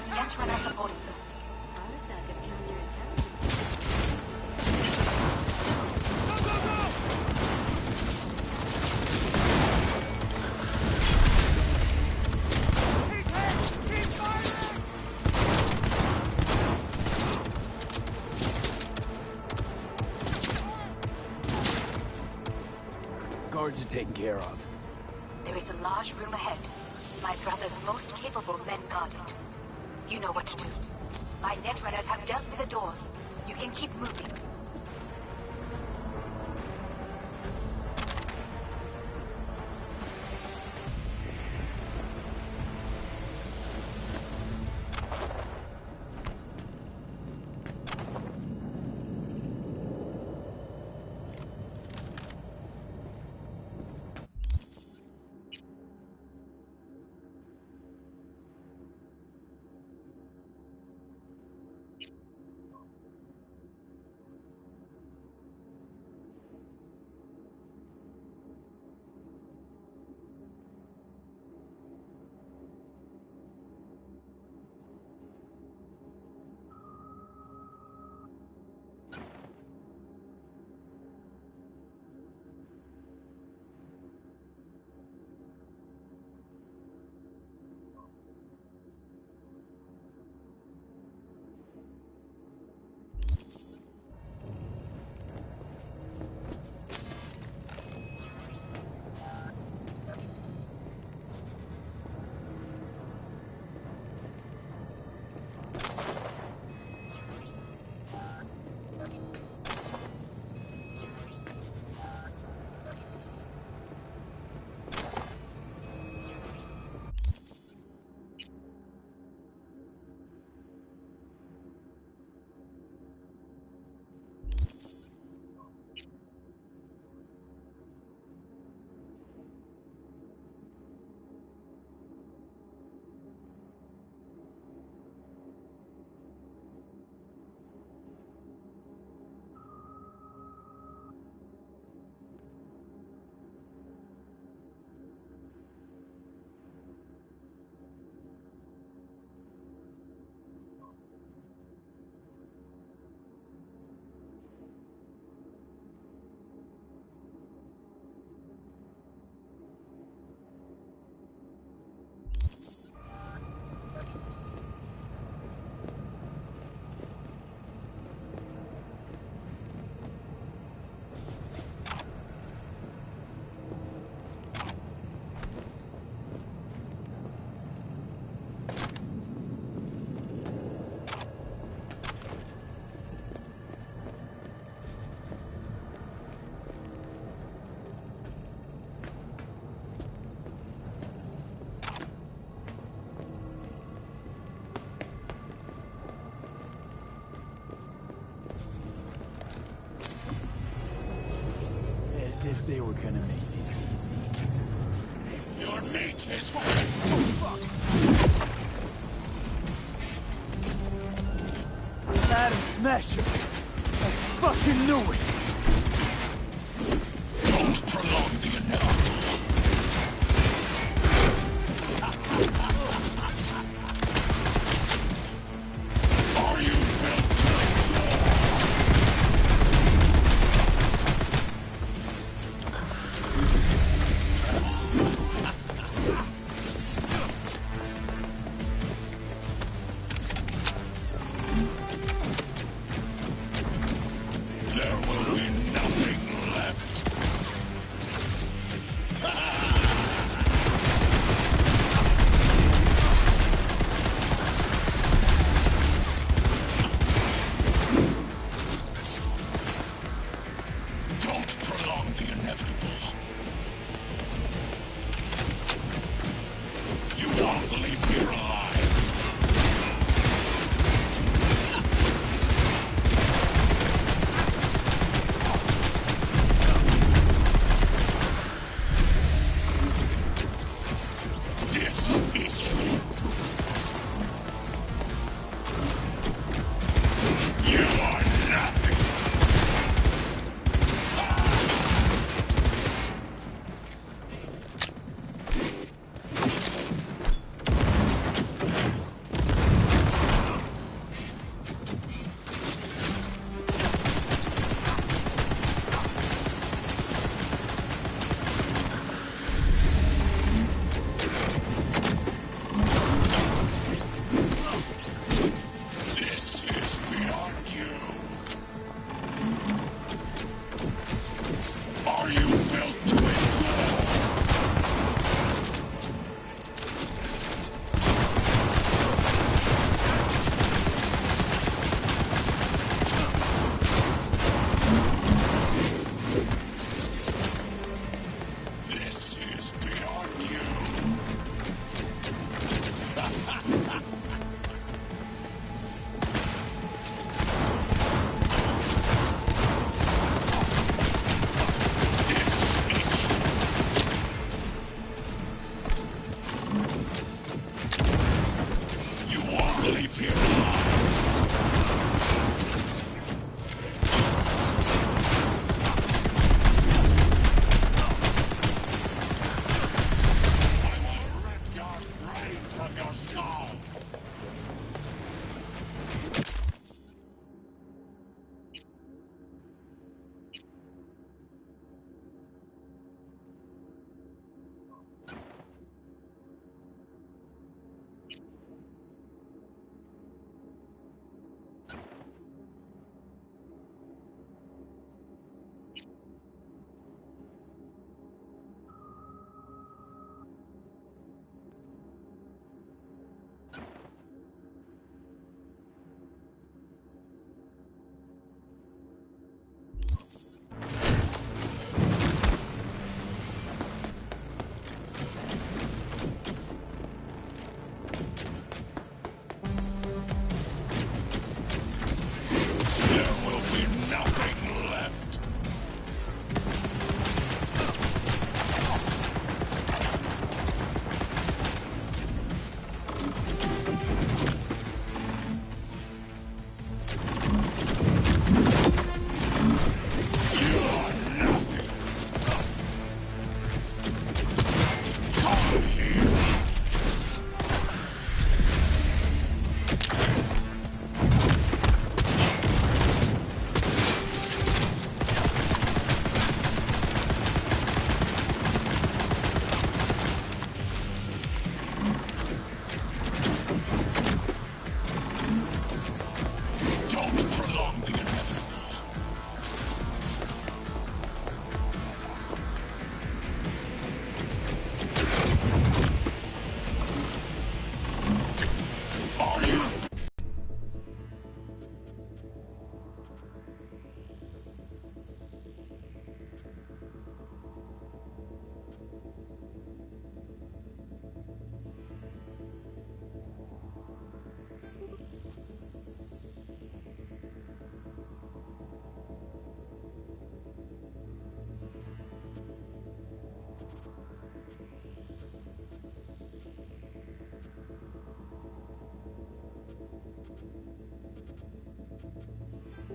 Netrunner supports them. Guards are taken care of. There is a large room ahead. My brother's most capable men guard it. You know what to do. My netrunners have dealt with the doors. You can keep moving. As if they were gonna make this easy. Your meat is for... Oh, fuck! Let him smash him! I fucking knew it! Don't prolong the inevitable. Are you built to There will be nothing left. Don't prolong the inevitable. You won't leave here alive.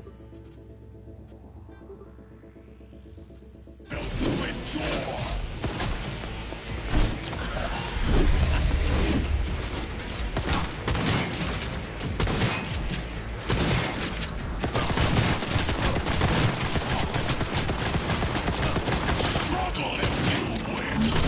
Built to endure. Struggle if you wish.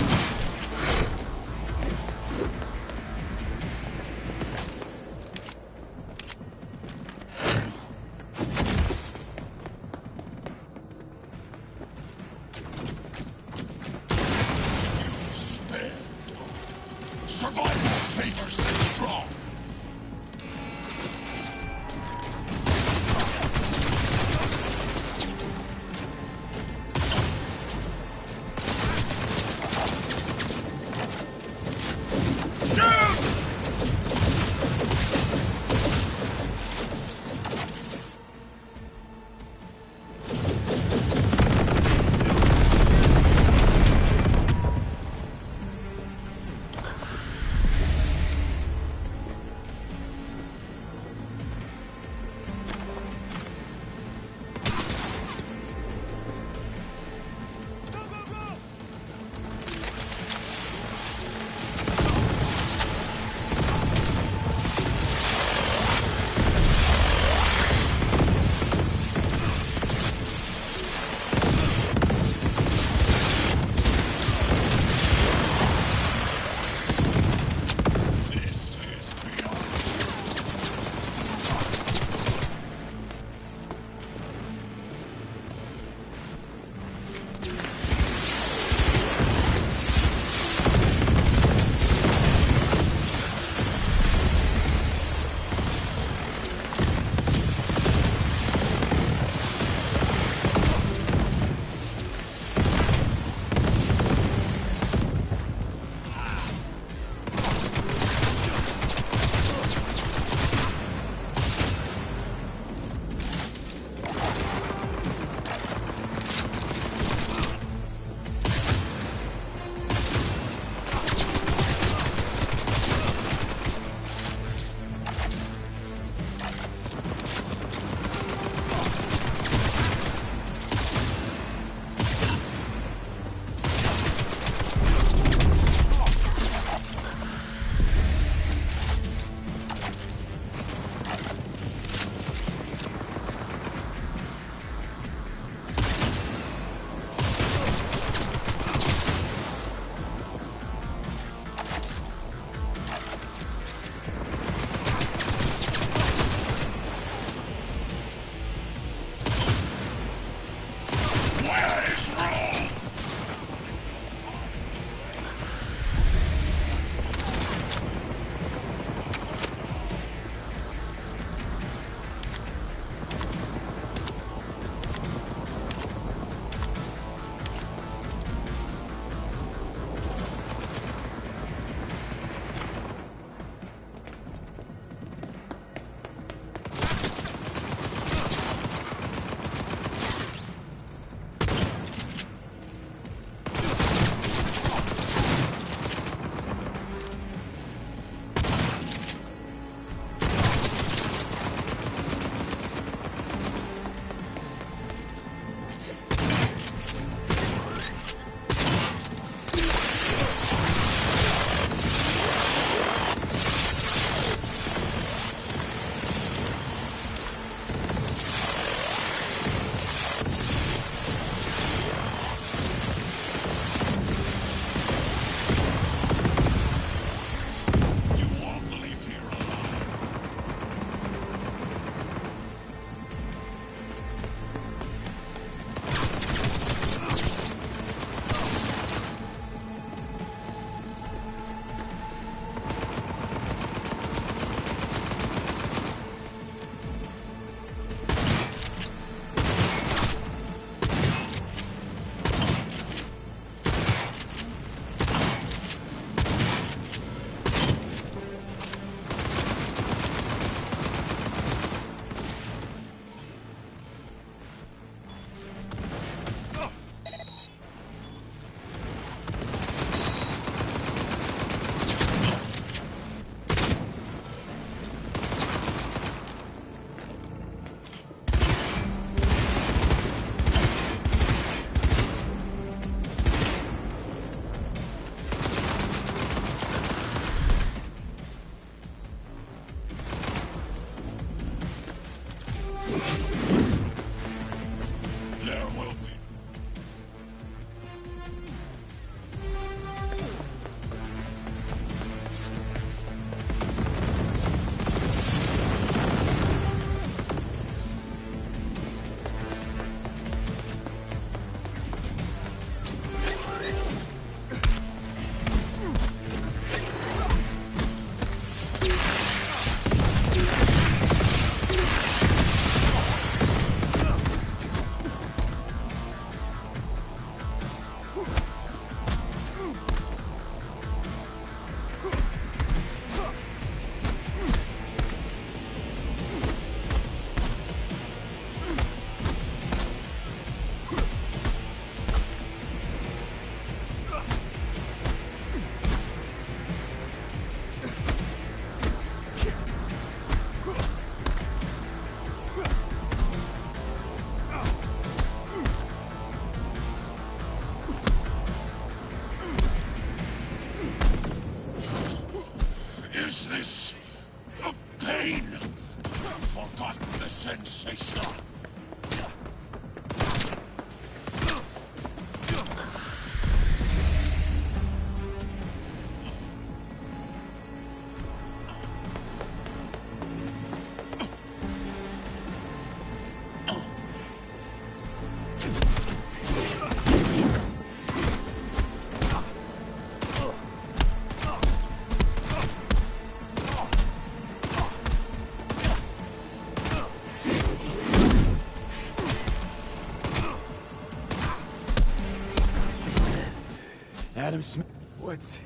got him What's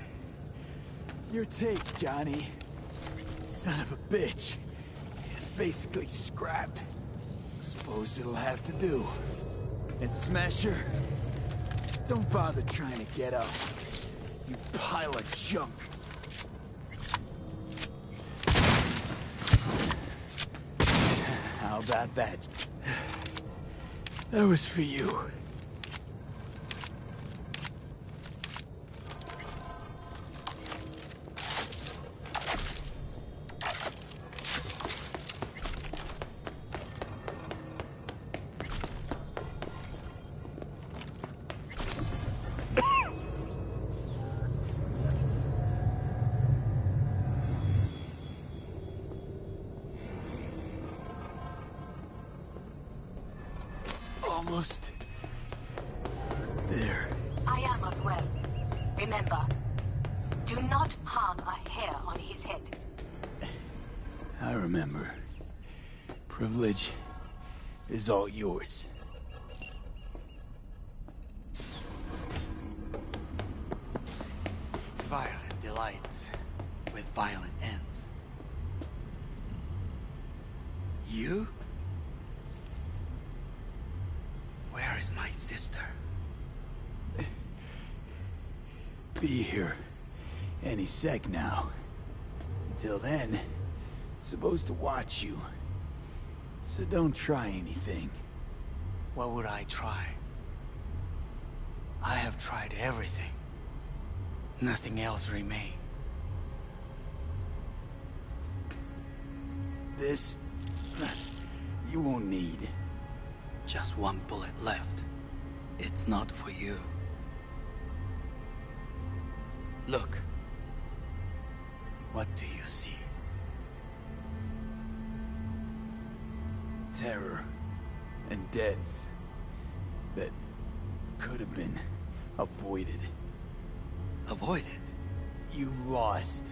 your take, Johnny? Son of a bitch. It's basically scrap. Suppose it'll have to do. And Smasher, don't bother trying to get up. You pile of junk. How about that? That was for you. Almost there. I am as well. Remember, do not harm a hair on his head. I remember. Privilege is all yours. Violent delights with violent ends. You? Where is my sister? Be here any sec now. Until then, supposed to watch you. So don't try anything. What would I try? I have tried everything. Nothing else remains. This, you won't need. Just one bullet left. It's not for you. Look. What do you see? Terror and deaths that could have been avoided. Avoided? You've lost.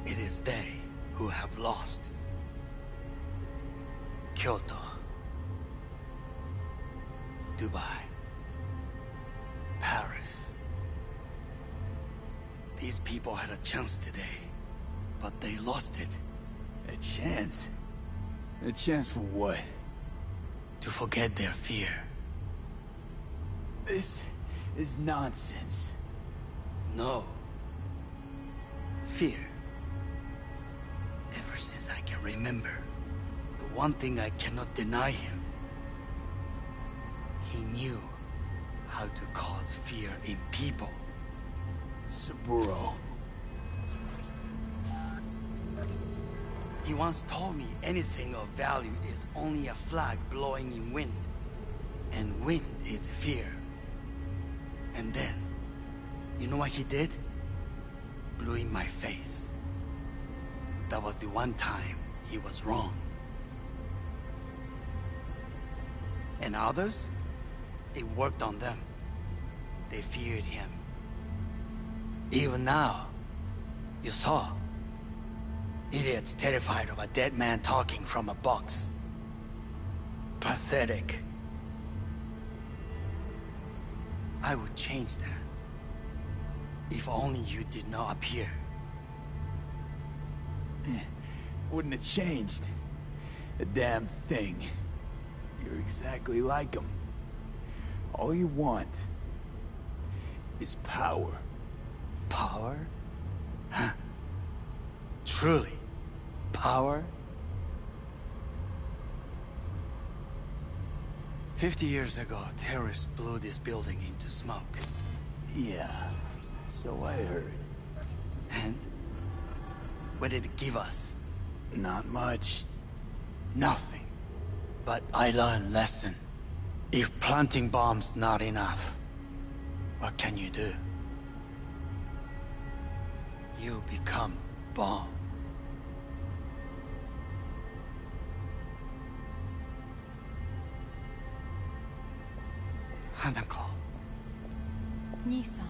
It is they who have lost. Kyoto. Dubai. Paris. These people had a chance today, but they lost it. A chance? A chance for what? To forget their fear. This is nonsense. No. Fear. Ever since I can remember, the one thing I cannot deny him. He knew how to cause fear in people. Saburo. He once told me anything of value is only a flag blowing in wind. And wind is fear. And then, you know what he did? Blew in my face. That was the one time he was wrong. And others? It worked on them. They feared him. Even now, you saw. Idiots terrified of a dead man talking from a box. Pathetic. I would change that. If only you did not appear. Wouldn't have changed a damn thing. You're exactly like him. All you want is power. Power? Huh. Truly, power? 50 years ago, terrorists blew this building into smoke. Yeah, so I heard. And? What did it give us? Not much. Nothing. But I learned lesson. If planting bombs not enough, what can you do? You become bomb. Hanako. 兄さん。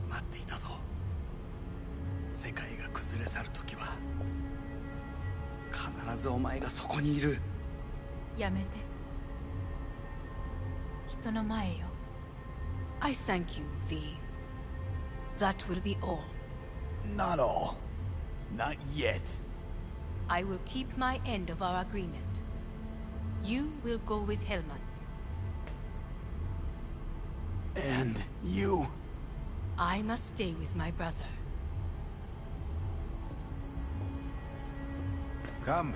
待っていたぞ。世界が崩れ去るときは必ずお前がそこにいる。やめて。人の前よ。I thank you, V. That will be all. Not all. Not yet. I will keep my end of our agreement. You will go with Hellman. And you? I must stay with my brother. Come.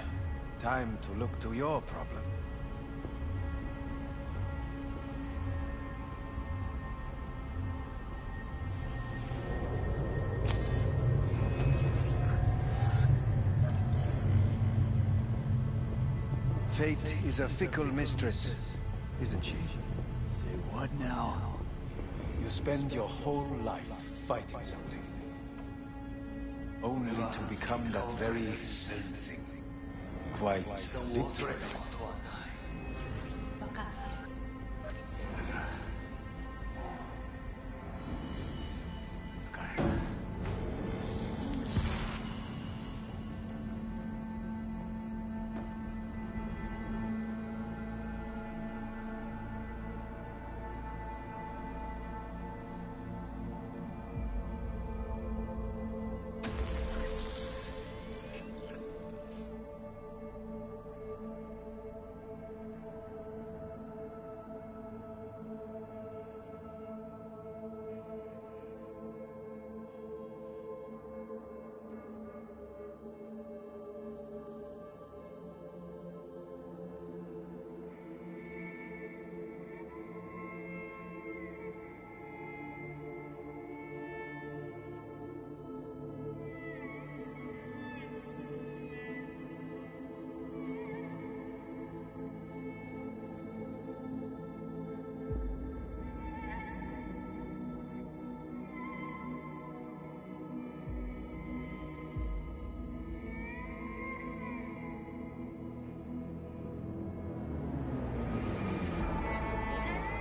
Time to look to your problem. Fate is a fickle mistress, isn't she? Say what now? You spend your whole life fighting something, only to become that very same thing. Quite literally. わかってる。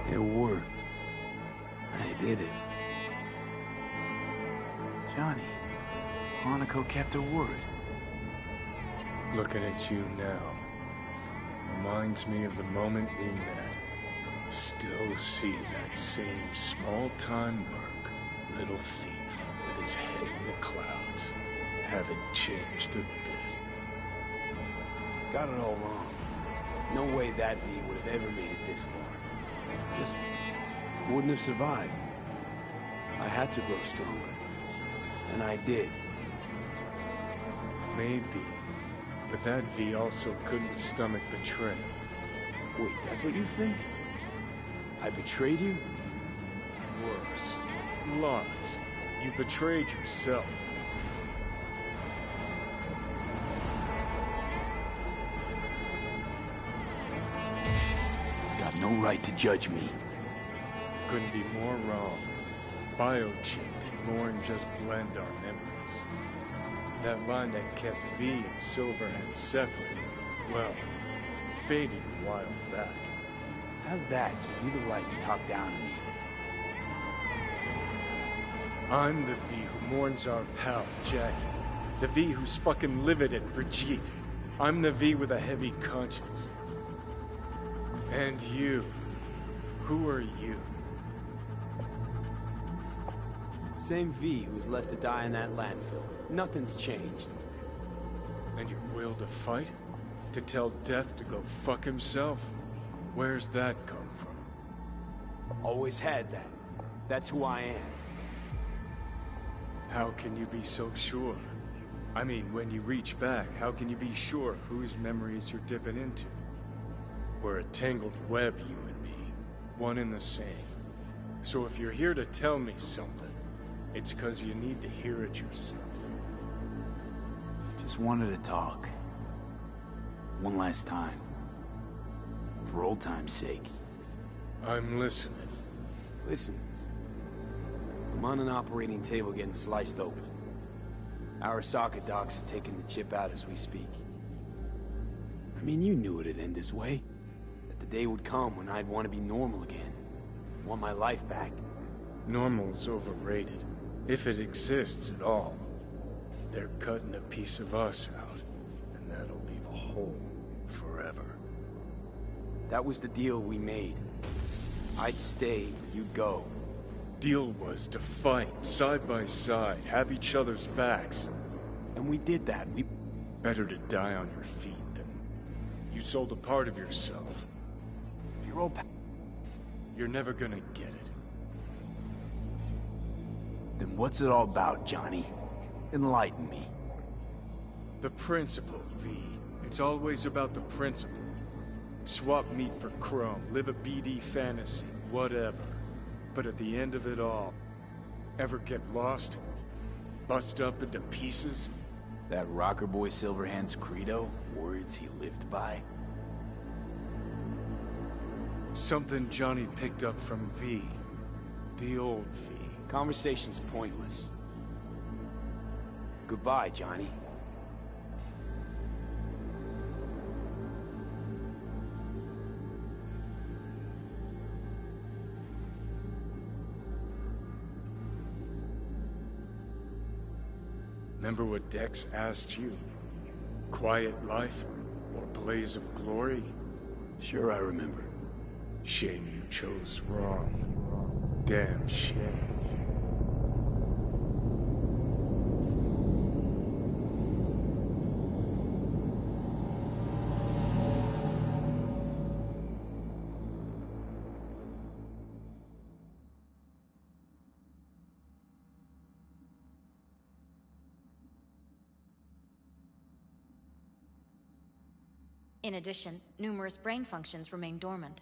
It worked. I did it. Johnny, Hanako kept her word. Looking at you now reminds me of the moment we met. Still see that same small-time merc, little thief with his head in the clouds. Haven't changed a bit. Got it all wrong. No way that V would have ever made it this far. Just wouldn't have survived. I had to grow stronger. And I did. Maybe. But that V also couldn't stomach betrayal. Wait, that's what you think? I betrayed you? Worse. Lies. You betrayed yourself. Got no right to judge me. Couldn't be more wrong. Biochip did more than just blend our memories. That line that kept V and Silverhand separate, well, faded a while back. How's that give you the right to talk down to me? I'm the V who mourns our pal, Jackie. The V who's fucking livid at Brigitte. I'm the V with a heavy conscience. And you. Who are you? Same V who was left to die in that landfill. Nothing's changed. And your will to fight? To tell Death to go fuck himself? Where's that come from? Always had that. That's who I am. How can you be so sure? I mean, when you reach back, how can you be sure whose memories you're dipping into? We're a tangled web, you and me. One and the same. So if you're here to tell me something, it's because you need to hear it yourself. Just wanted to talk. One last time. For old time's sake. I'm listening. Listen. I'm on an operating table getting sliced open. Arasaka docs are taking the chip out as we speak. I mean, you knew it'd end this way. That the day would come when I'd want to be normal again. Want my life back. Normal is overrated. If it exists at all. They're cutting a piece of us out, and that'll leave a hole forever. That was the deal we made. I'd stay, you'd go. Deal was to fight, side by side, have each other's backs. And we did that. We... Better to die on your feet than... You sold a part of yourself. If your old You're never gonna get it. Then what's it all about, Johnny? Enlighten me. The principle, V. It's always about the principle. Swap meat for chrome, live a BD fantasy, whatever. But at the end of it all, ever get lost? Bust up into pieces? That rocker boy Silverhand's credo? Words he lived by? Something Johnny picked up from V. The old V. Conversation's pointless. Goodbye, Johnny. Remember what Dex asked you? Quiet life or blaze of glory? Sure I remember. Shame you chose wrong. Damn shame. In addition, numerous brain functions remain dormant.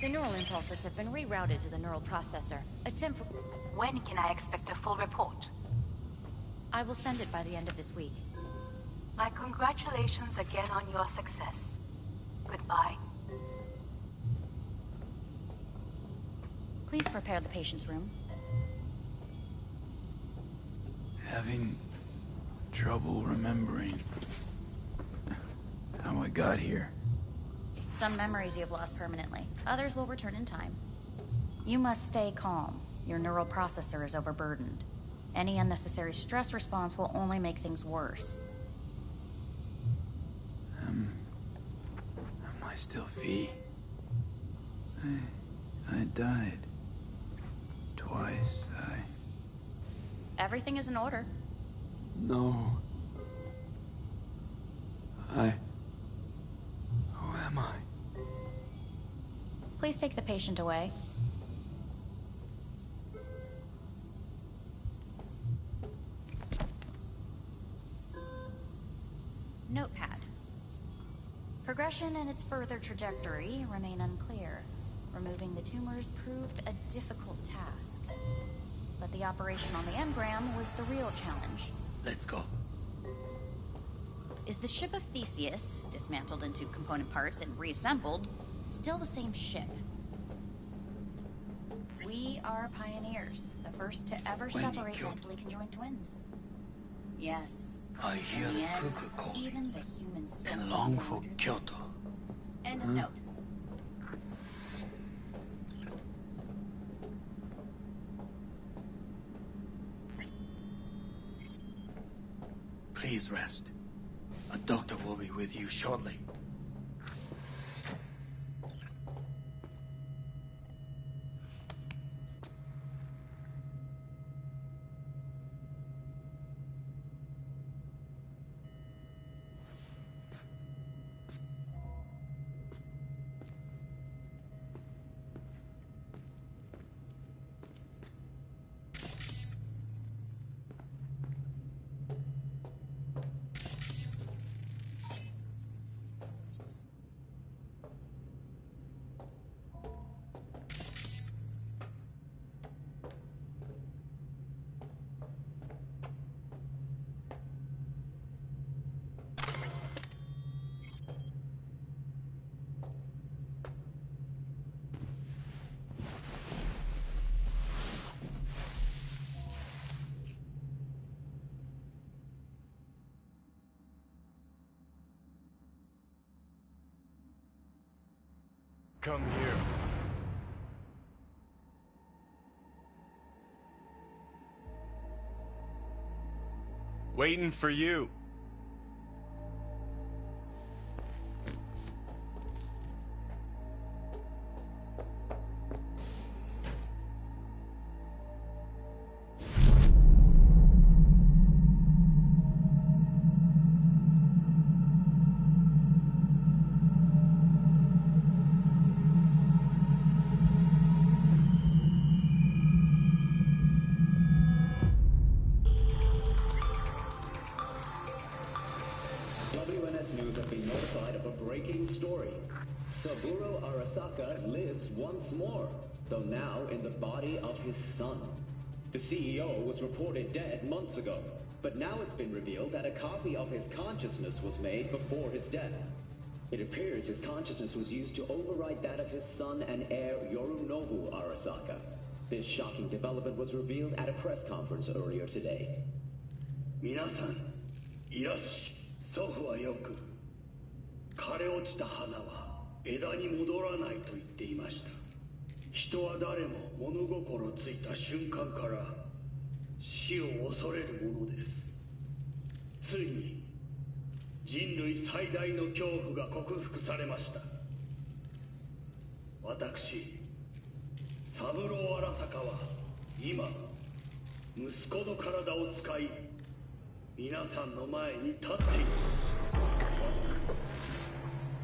The neural impulses have been rerouted to the neural processor. When can I expect a full report? I will send it by the end of this week. My congratulations again on your success. Goodbye. Please prepare the patient's room. Having trouble remembering how I got here. Some memories you have lost permanently. Others will return in time. You must stay calm. Your neural processor is overburdened. Any unnecessary stress response will only make things worse. Am I still V? I died. Twice, Everything is in order. No. Who am I? Please take the patient away. Notepad. Progression and its further trajectory remain unclear. Removing the tumors proved a difficult task. But the operation on the engram was the real challenge. Let's go. Is the ship of Theseus, dismantled into component parts and reassembled, still the same ship? We are pioneers, the first to ever When you separate killed- mentally conjoined twins. Yes. I hear In the end, cuckoo call even the human soul and long was for born. Kyoto. End of note. Please rest. A doctor will be with you shortly. Come here. Waiting for you. WNS News has been notified of a breaking story. Saburo Arasaka lives once more, though now in the body of his son. The CEO was reported dead months ago, but now it's been revealed that a copy of his consciousness was made before his death. It appears his consciousness was used to override that of his son and heir Yorunobu Arasaka. This shocking development was revealed at a press conference earlier today. 皆さん、いらっし。祖父はよく、枯れ落ちた花は枝に戻らないと言っていました。人は誰も物心ついた瞬間から死を恐れるものです。ついに人類最大の恐怖が克服されました。私、三郎荒坂は今息子の体を使い、皆さんの前に立っています。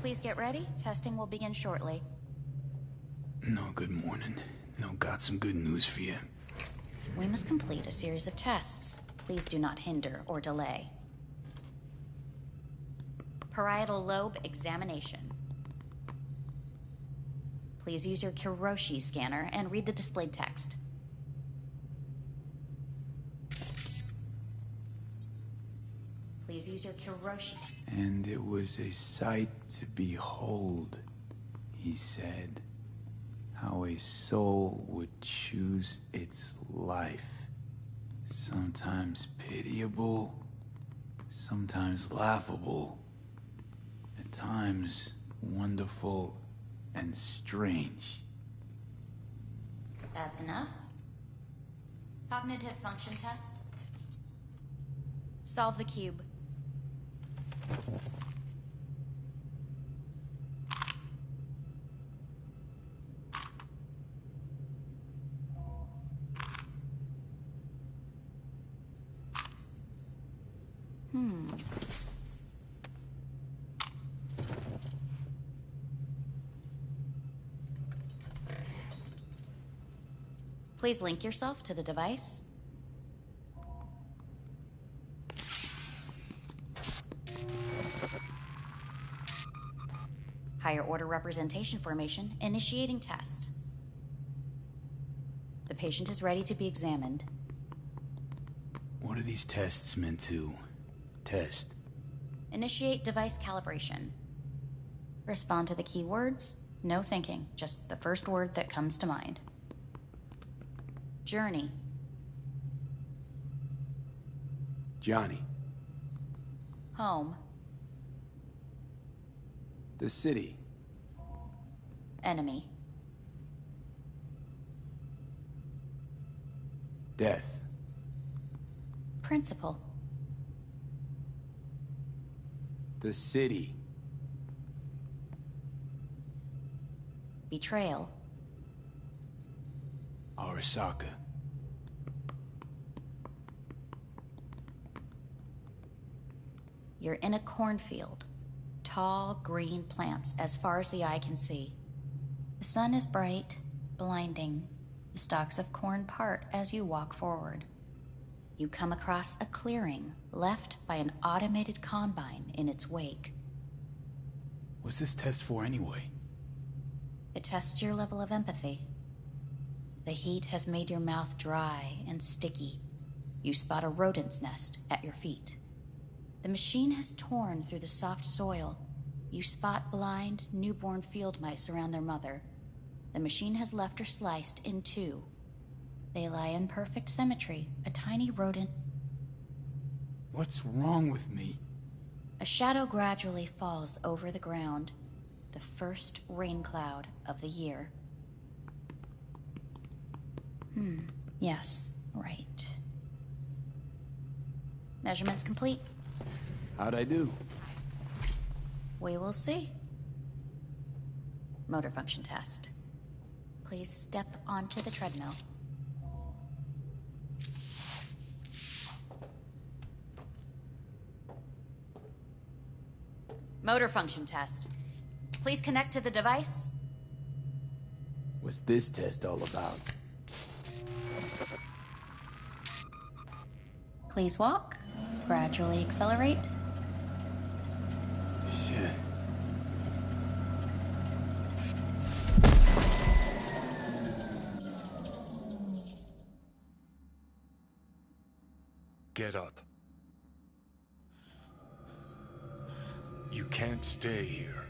Please get ready. Testing will begin shortly. No, good morning. No, got some good news for you. We must complete a series of tests. Please do not hinder or delay. Parietal lobe examination. Please use your Kiroshi scanner and read the displayed text. Please use your Kiroshi. And it was a sight to behold, he said, how a soul would choose its life. Sometimes pitiable, sometimes laughable, at times wonderful and strange. That's enough. Cognitive function test. Solve the cube. Please link yourself to the device. Higher order representation formation, initiating test. The patient is ready to be examined. What are these tests meant to test? Initiate device calibration. Respond to the keywords. No thinking, just the first word that comes to mind. Journey. Johnny. Home. The city. Enemy. Death. Principal. The city. Betrayal. Arasaka. You're in a cornfield. Tall, green plants as far as the eye can see. The sun is bright, blinding. The stalks of corn part as you walk forward. You come across a clearing left by an automated combine in its wake. What's this test for anyway? It tests your level of empathy. The heat has made your mouth dry and sticky. You spot a rodent's nest at your feet. The machine has torn through the soft soil. You spot blind, newborn field mice around their mother. The machine has left her sliced in two. They lie in perfect symmetry, a tiny rodent. What's wrong with me? A shadow gradually falls over the ground. The first rain cloud of the year. Yes, right. Measurements complete. How'd I do? We will see. Motor function test. Please step onto the treadmill. Motor function test. Please connect to the device. What's this test all about? Please walk. Gradually accelerate. You can't stay here.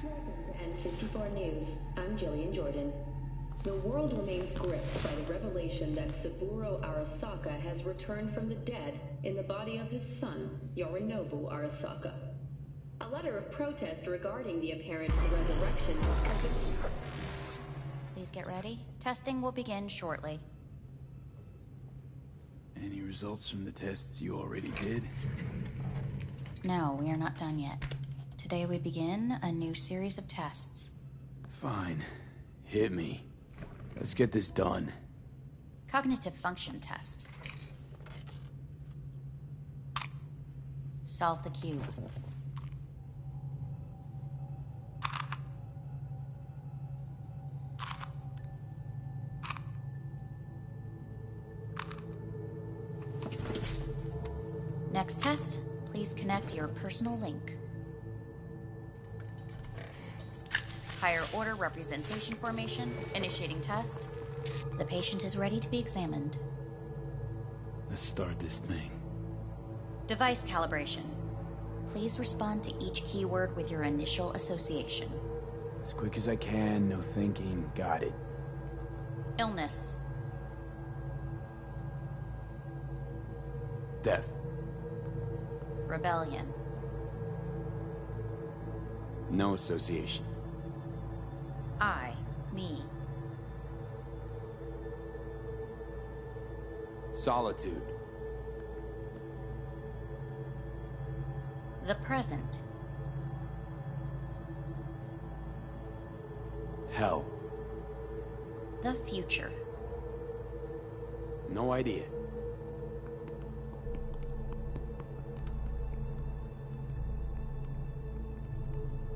Welcome to N54 News. I'm Jillian Jordan. The world remains gripped by the revelation that Saburo Arasaka has returned from the dead in the body of his son, Yorinobu Arasaka. A letter of protest regarding the apparent resurrection has been... Please get ready. Testing will begin shortly. Any results from the tests you already did? No, we are not done yet. Today we begin a new series of tests. Fine. Hit me. Let's get this done. Cognitive function test. Solve the cube. Next test, please connect your personal link. Higher order representation formation, initiating test. The patient is ready to be examined. Let's start this thing. Device calibration. Please respond to each keyword with your initial association. As quick as I can, no thinking. Got it. Illness. Death. Rebellion. No association. I, me. Solitude. The present. Hell. The future. No idea.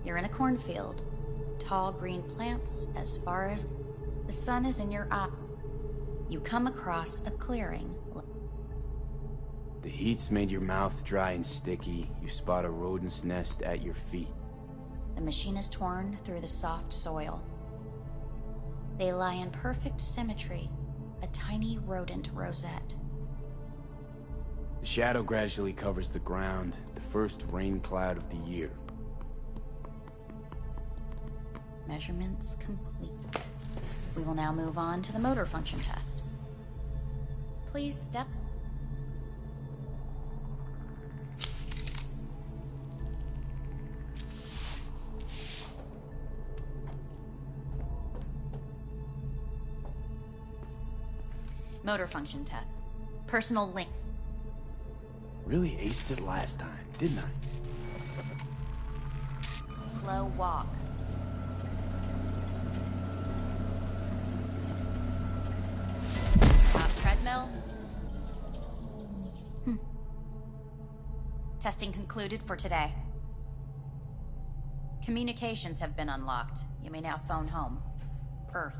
You're in a cornfield. Tall green plants as far as the sun is in your eye. You come across a clearing. The heat's made your mouth dry and sticky. You spot a rodent's nest at your feet. The machine is torn through the soft soil. They lie in perfect symmetry, a tiny rodent rosette. The shadow gradually covers the ground, the first rain cloud of the year. Measurements complete. We will now move on to the motor function test. Please step. Motor function test. Personal link. Really aced it last time, didn't I? Slow walk. Treadmill. Testing concluded for today. Communications have been unlocked. You may now phone home. Earth.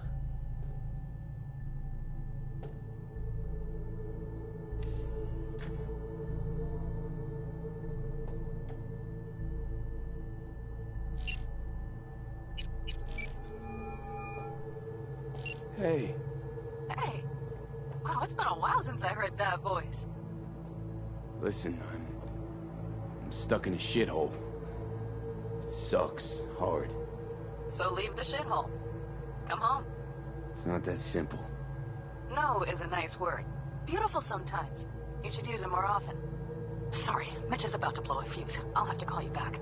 Hey. Hey. Wow, it's been a while since I heard that voice. Listen, I'm stuck in a shithole. It sucks hard. So leave the shithole. Come home. It's not that simple. No is a nice word. Beautiful sometimes. You should use it more often. Sorry, Mitch is about to blow a fuse. I'll have to call you back.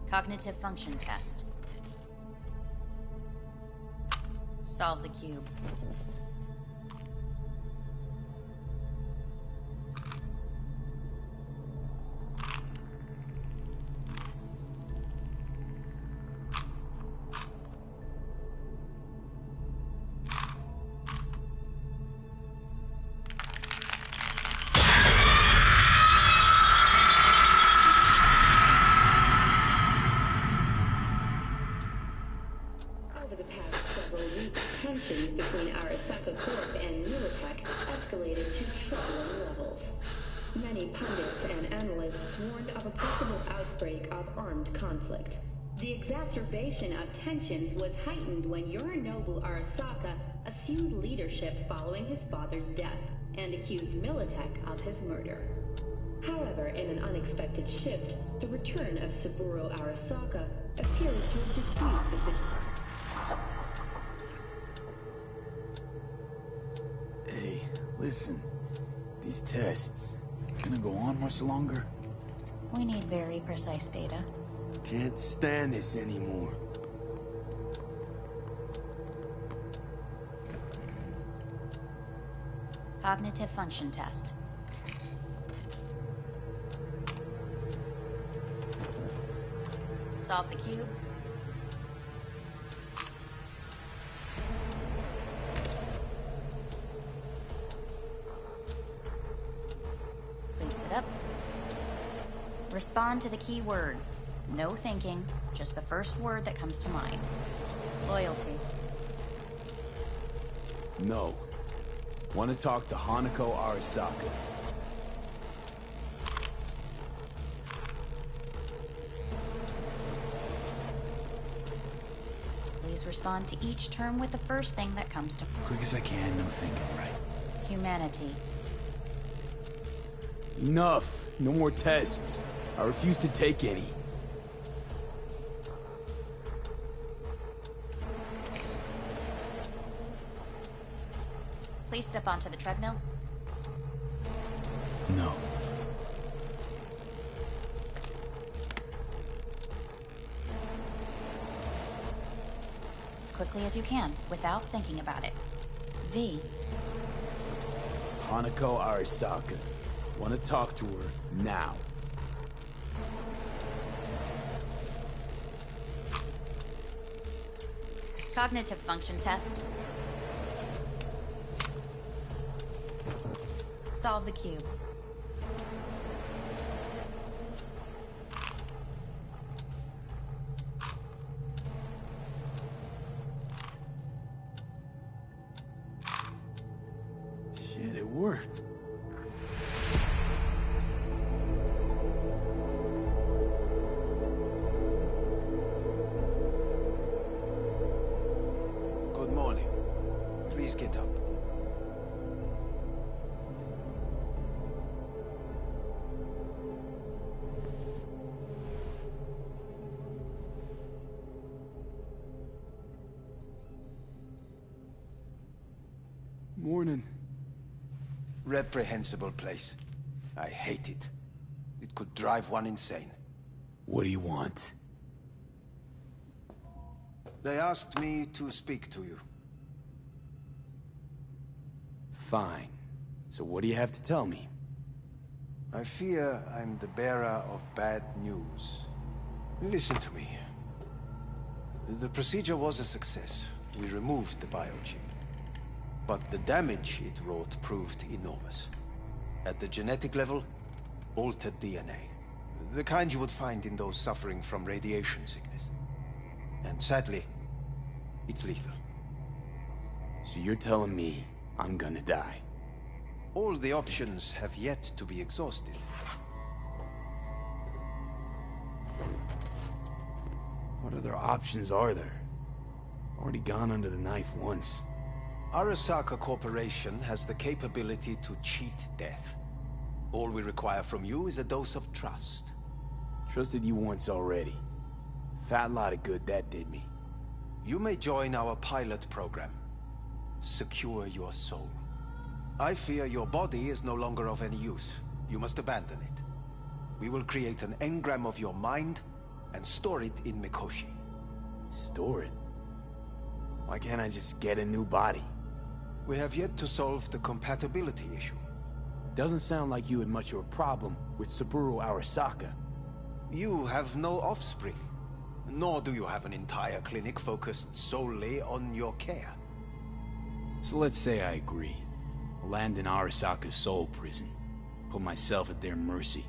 Cognitive function test. Solve the cube. Tensions between Arasaka Corp and Militech escalated to troubling levels. Many pundits and analysts warned of a possible outbreak of armed conflict. The exacerbation of tensions was heightened when Yorinobu Arasaka assumed leadership following his father's death and accused Militech of his murder. However, in an unexpected shift, the return of Saburo Arasaka appears to have diffused the situation. Hey, listen. These tests gonna go on much longer? We need very precise data. Can't stand this anymore. Cognitive function test. Solve the cube. Please sit up. Respond to the key words. No thinking, just the first word that comes to mind. Loyalty. No. Want to talk to Hanako Arasaka. Please respond to each term with the first thing that comes to mind. Quick as I can, no thinking, right? Humanity. Enough! No more tests. I refuse to take any. Please step onto the treadmill. No. As quickly as you can, without thinking about it. V. Hanako Arasaka. Want to talk to her now. Cognitive function test. Solve the cube. Shit, it worked. Good morning. Please get up. Morning. Reprehensible place. I hate it. It could drive one insane. What do you want? They asked me to speak to you. Fine. So what do you have to tell me? I fear I'm the bearer of bad news. Listen to me. The procedure was a success. We removed the biochip. But the damage it wrought proved enormous. At the genetic level, altered DNA. The kind you would find in those suffering from radiation sickness. And sadly, it's lethal. So you're telling me I'm gonna die? All the options have yet to be exhausted. What other options are there? Already gone under the knife once. Arasaka Corporation has the capability to cheat death. All we require from you is a dose of trust. Trusted you once already. Fat lot of good that did me. You may join our pilot program. Secure your soul. I fear your body is no longer of any use. You must abandon it. We will create an engram of your mind and store it in Mikoshi. Store it? Why can't I just get a new body? We have yet to solve the compatibility issue. Doesn't sound like you had much of a problem with Saburo Arasaka. You have no offspring, nor do you have an entire clinic focused solely on your care. So let's say I agree. I'll land in Arasaka's soul prison. Put myself at their mercy.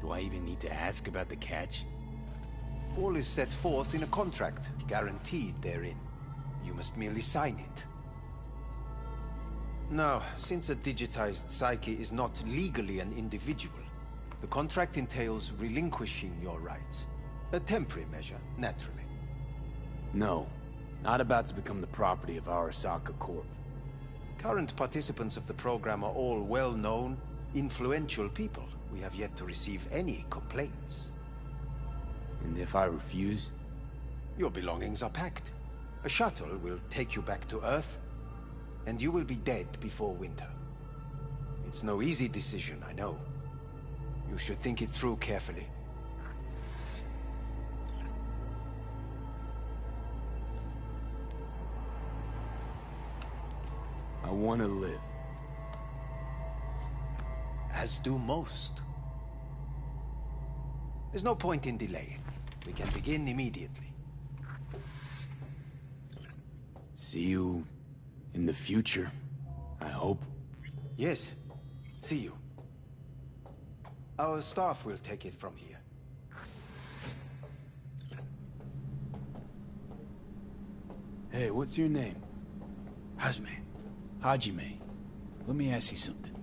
Do I even need to ask about the catch? All is set forth in a contract, guaranteed therein. You must merely sign it. Now, since a digitized psyche is not legally an individual, the contract entails relinquishing your rights. A temporary measure, naturally. No. Not about to become the property of Arasaka Corp. Current participants of the program are all well-known, influential people. We have yet to receive any complaints. And if I refuse? Your belongings are packed. A shuttle will take you back to Earth, and you will be dead before winter. It's no easy decision, I know. You should think it through carefully. I want to live. As do most. There's no point in delaying. We can begin immediately. See you in the future, I hope. Yes. See you. Our staff will take it from here. Hey, what's your name? Hajime. Hajime. Let me ask you something.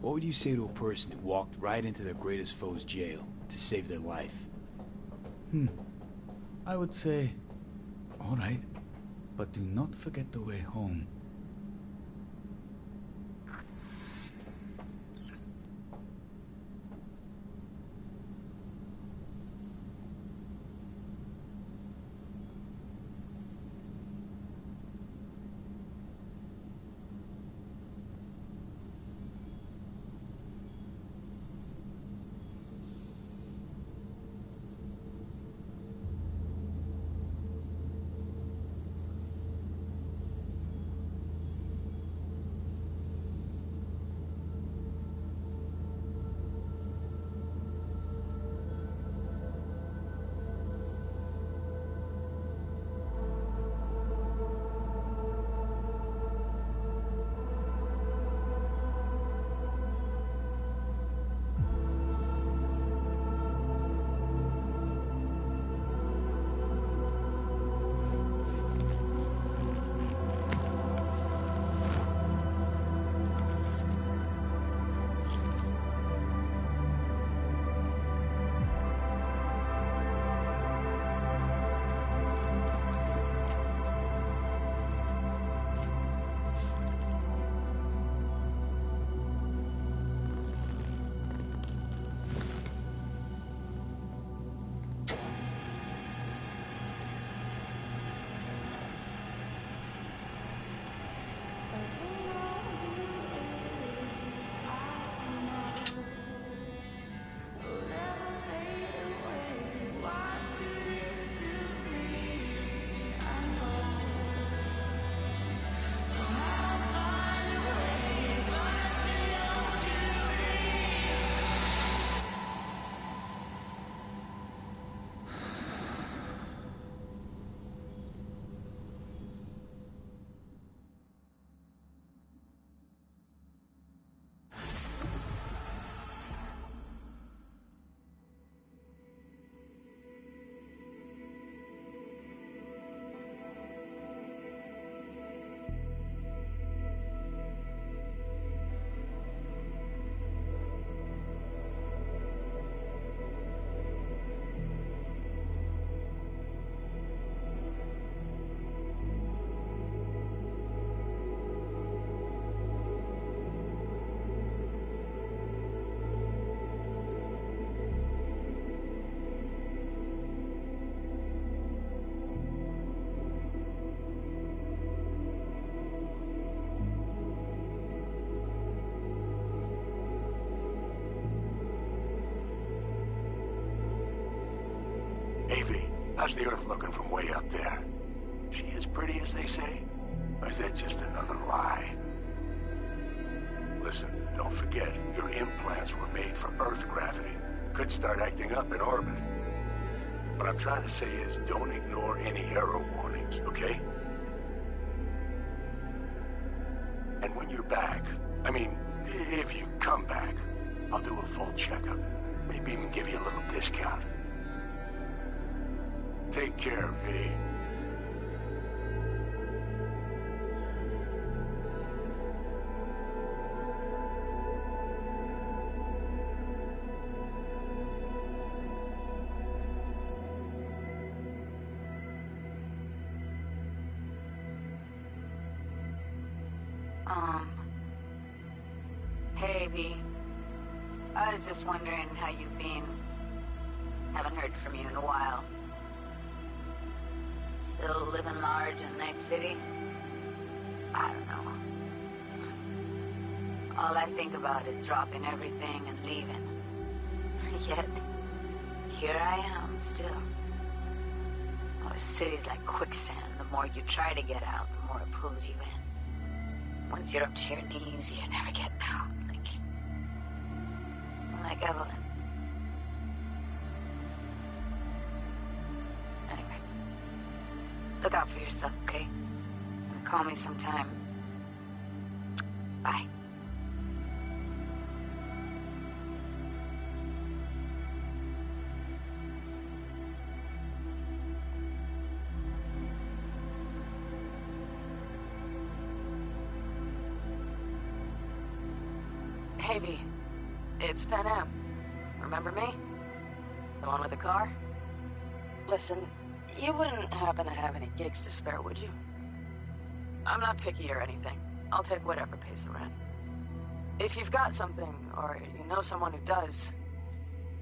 What would you say to a person who walked right into their greatest foe's jail to save their life? I would say, all right, but do not forget the way home. AV, how's the Earth looking from way up there? She as pretty as they say? Or is that just another lie? Listen, don't forget, your implants were made for Earth gravity. Could start acting up in orbit. What I'm trying to say is, don't ignore any error warnings, okay? And when you're back, I mean, if you come back, I'll do a full checkup. Maybe even give you a little discount. Take care, V. Hey, V. I was just wondering how you've been. Haven't heard from you in a while. Still living large in Night City? I don't know. All I think about is dropping everything and leaving. Yet, here I am, still. Oh, the city's like quicksand. The more you try to get out, the more it pulls you in. Once you're up to your knees, you're never getting out. Like Evelyn. Anyway. Look out for yourself, okay? And call me sometime. Bye. Hey, V. It's Pan Am. Remember me? The one with the car? Listen, you wouldn't happen to have any gigs to spare, would you? I'm not picky or anything. I'll take whatever pays the rent. If you've got something, or you know someone who does,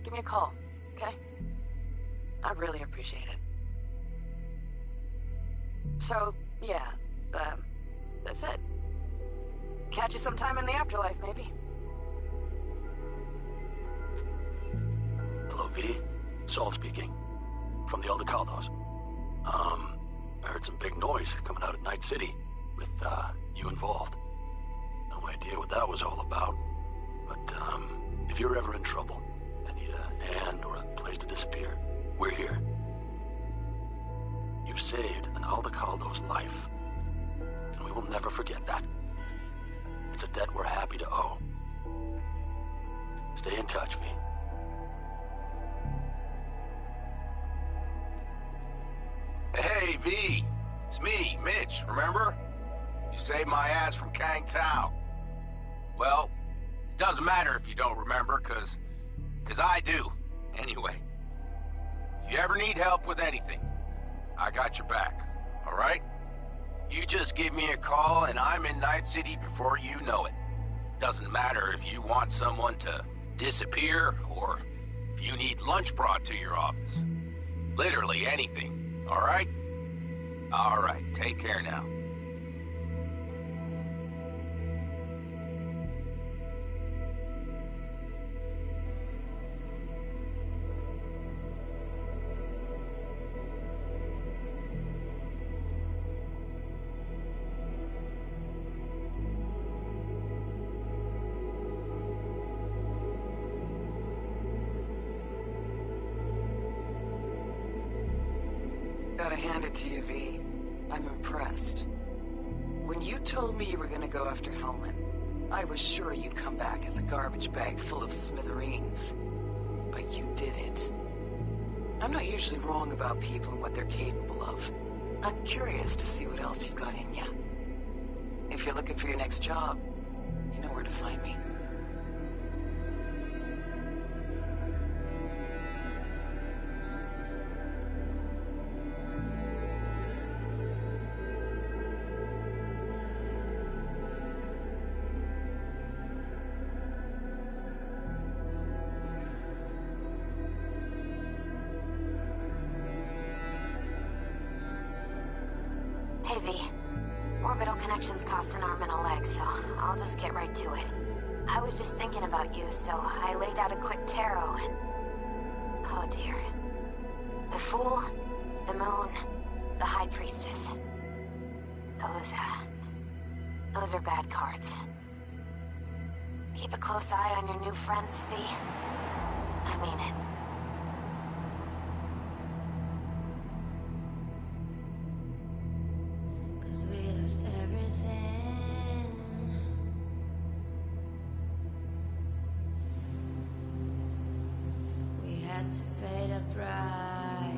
give me a call, okay? I really appreciate it. So, yeah, that's it. Catch you sometime in the afterlife, maybe. Hello, V. Saul speaking. From the Aldecaldos. I heard some big noise coming out at Night City with, you involved. No idea what that was all about. But, if you're ever in trouble and need a hand or a place to disappear, we're here. You saved an Aldecaldo's life. And we will never forget that. It's a debt we're happy to owe. Stay in touch, V. Hey, V. It's me, Mitch, remember? You saved my ass from Kang Tao. Well, it doesn't matter if you don't remember, cause I do. Anyway, if you ever need help with anything, I got your back, alright? You just give me a call and I'm in Night City before you know it. Doesn't matter if you want someone to disappear or if you need lunch brought to your office. Literally anything. All right? All right, take care now. Gotta hand it to you, V. I'm impressed. When you told me you were gonna go after Hellman, I was sure you'd come back as a garbage bag full of smithereens. But you did it. I'm not usually wrong about people and what they're capable of. I'm curious to see what else you've got in ya. If you're looking for your next job, you know where to find me. Hey, V. Orbital connections cost an arm and a leg, so I'll just get right to it. I was just thinking about you, so I laid out a quick tarot and... oh dear. The Fool, the Moon, the High Priestess. Those are bad cards. Keep a close eye on your new friends, V. I mean it. Cause we lost everything. We had to pay the price.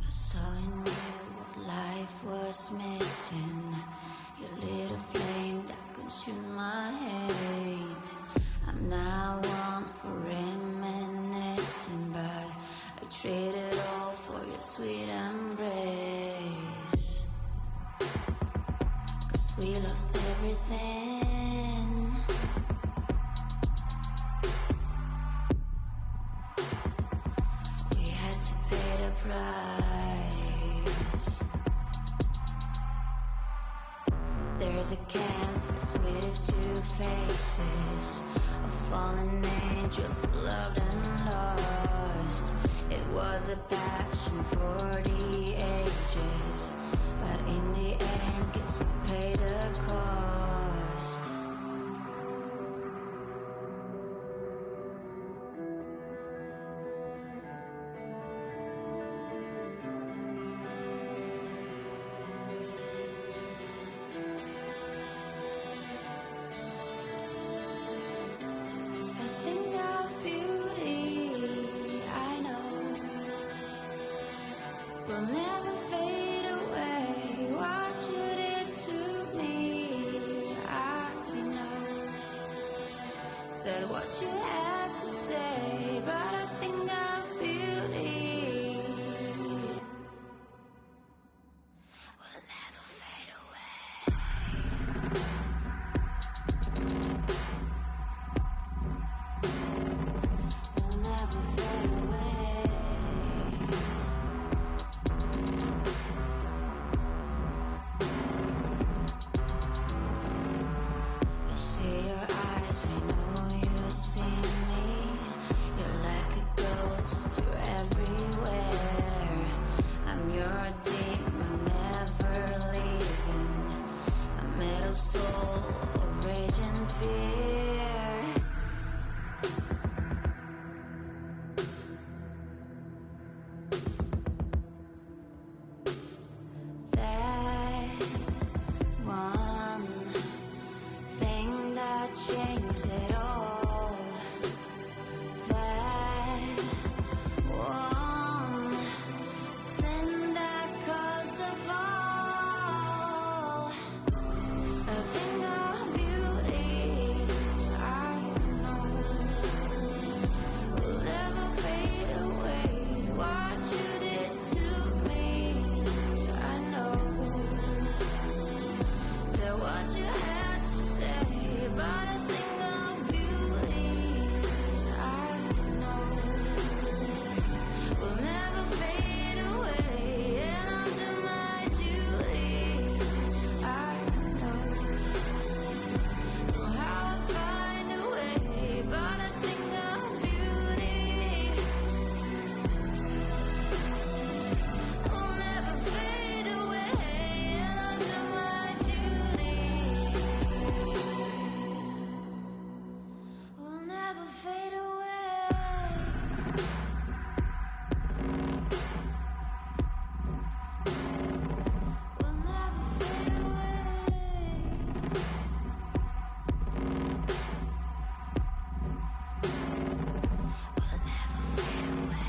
I saw in you what life was missing. You lit a flame that consumed my hate. I'm now one for reminiscing, but I traded all for your sweet embrace. Cause we lost everything. We had to pay the price. There's a canvas with two faces of fallen angels who loved and lost. It was a passion for the ages, but in the end, guess we paid the cost. A thing of beauty, I know, will never fade away. What you did to me, I know. Said what you had to say, but a thing of beauty will never fade away. Will never fade away. I see your eyes, I know you see me. You're like a ghost, you're everywhere. I'm your demon, never leaving. A metal soul of rage and fear. That one thing that changed it all. That one thing that caused the fall. A thing of beauty, I know, will never fade away. What you did to me, I know. So what you had to say about a thing of beauty, I know, will never fade away. And I'll do my duty, I know. Somehow I'll find a way, but a thing of beauty will never fade away. And I'll do my duty, will never fade away. Will never fade away. Will never fade away.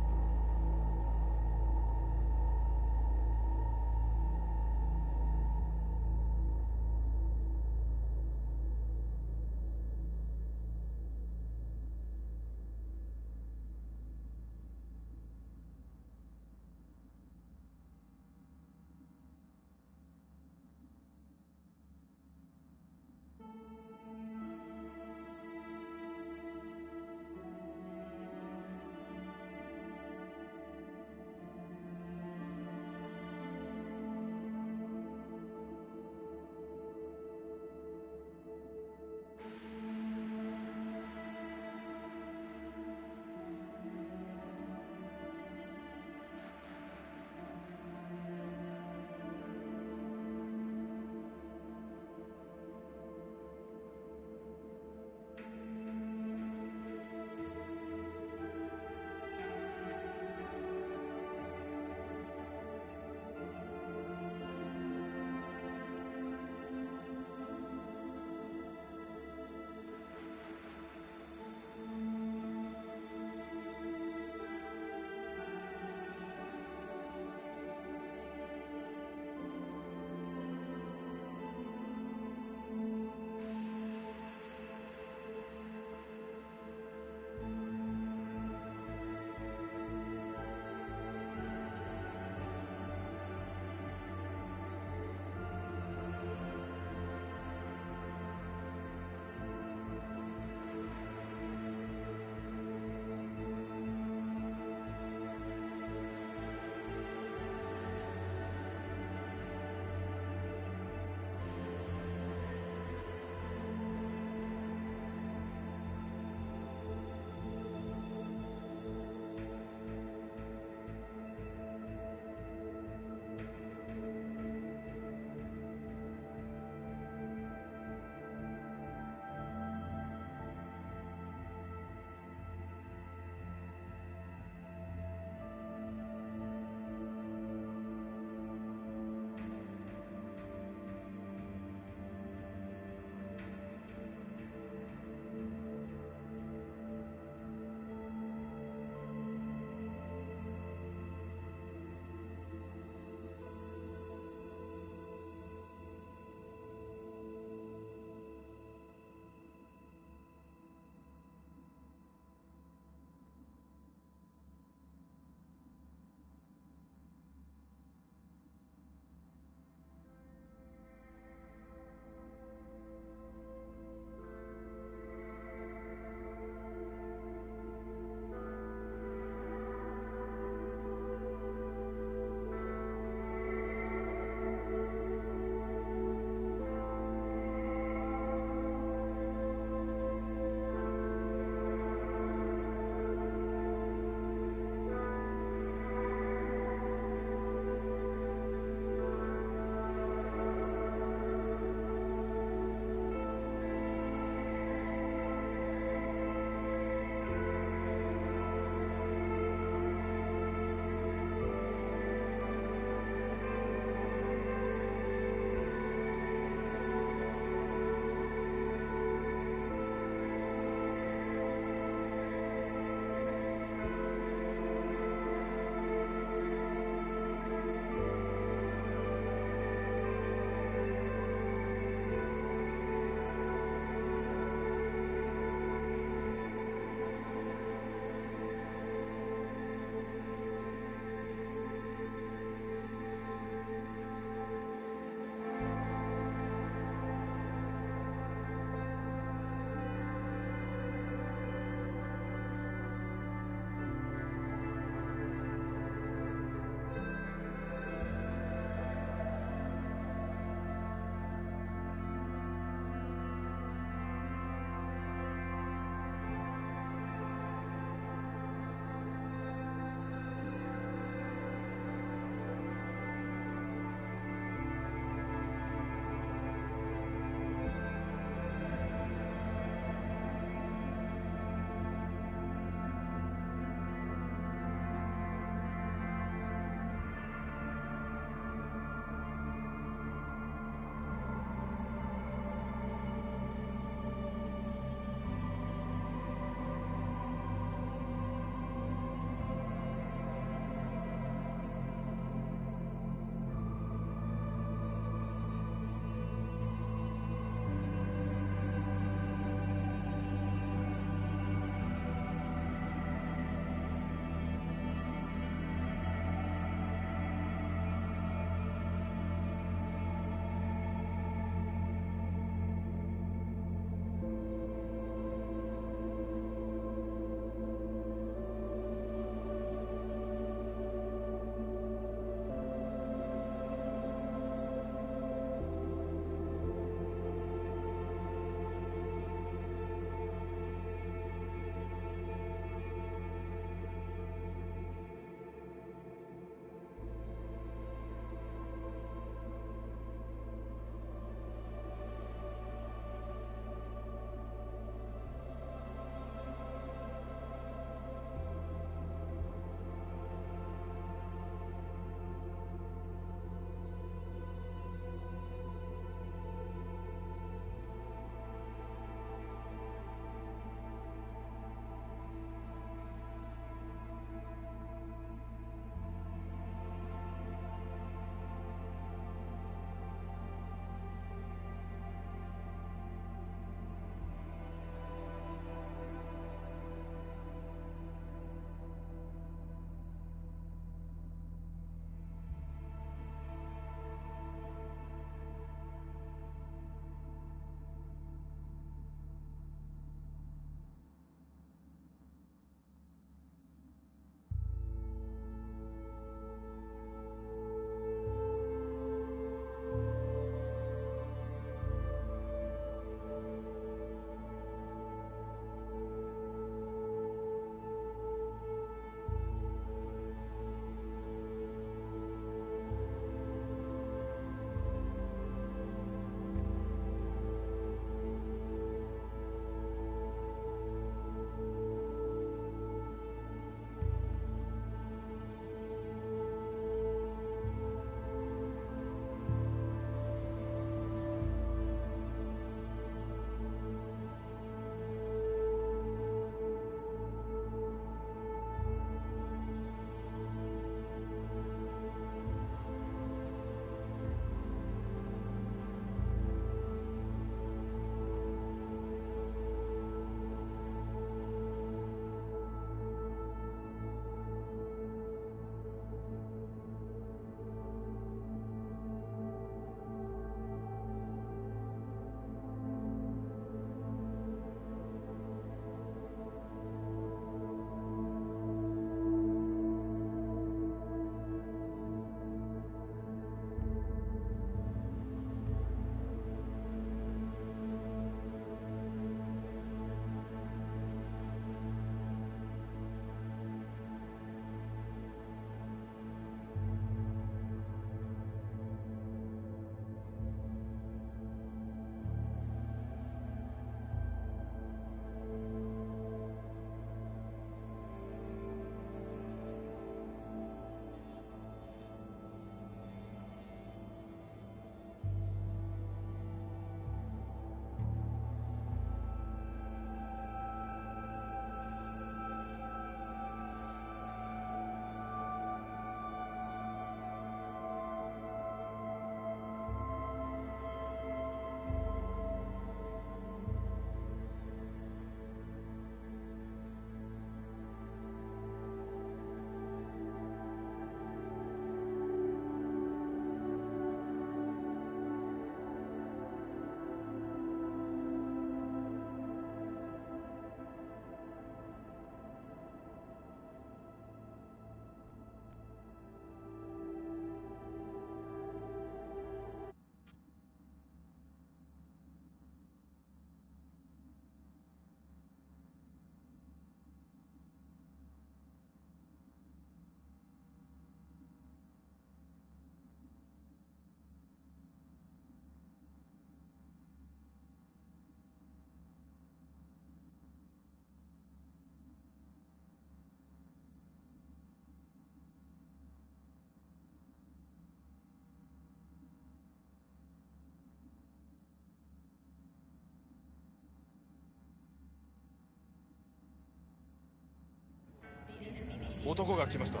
男が来ました。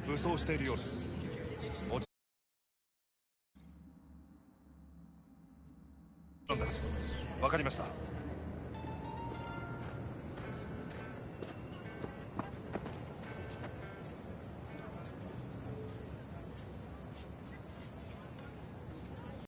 武装しているようです。なんです。わかりました。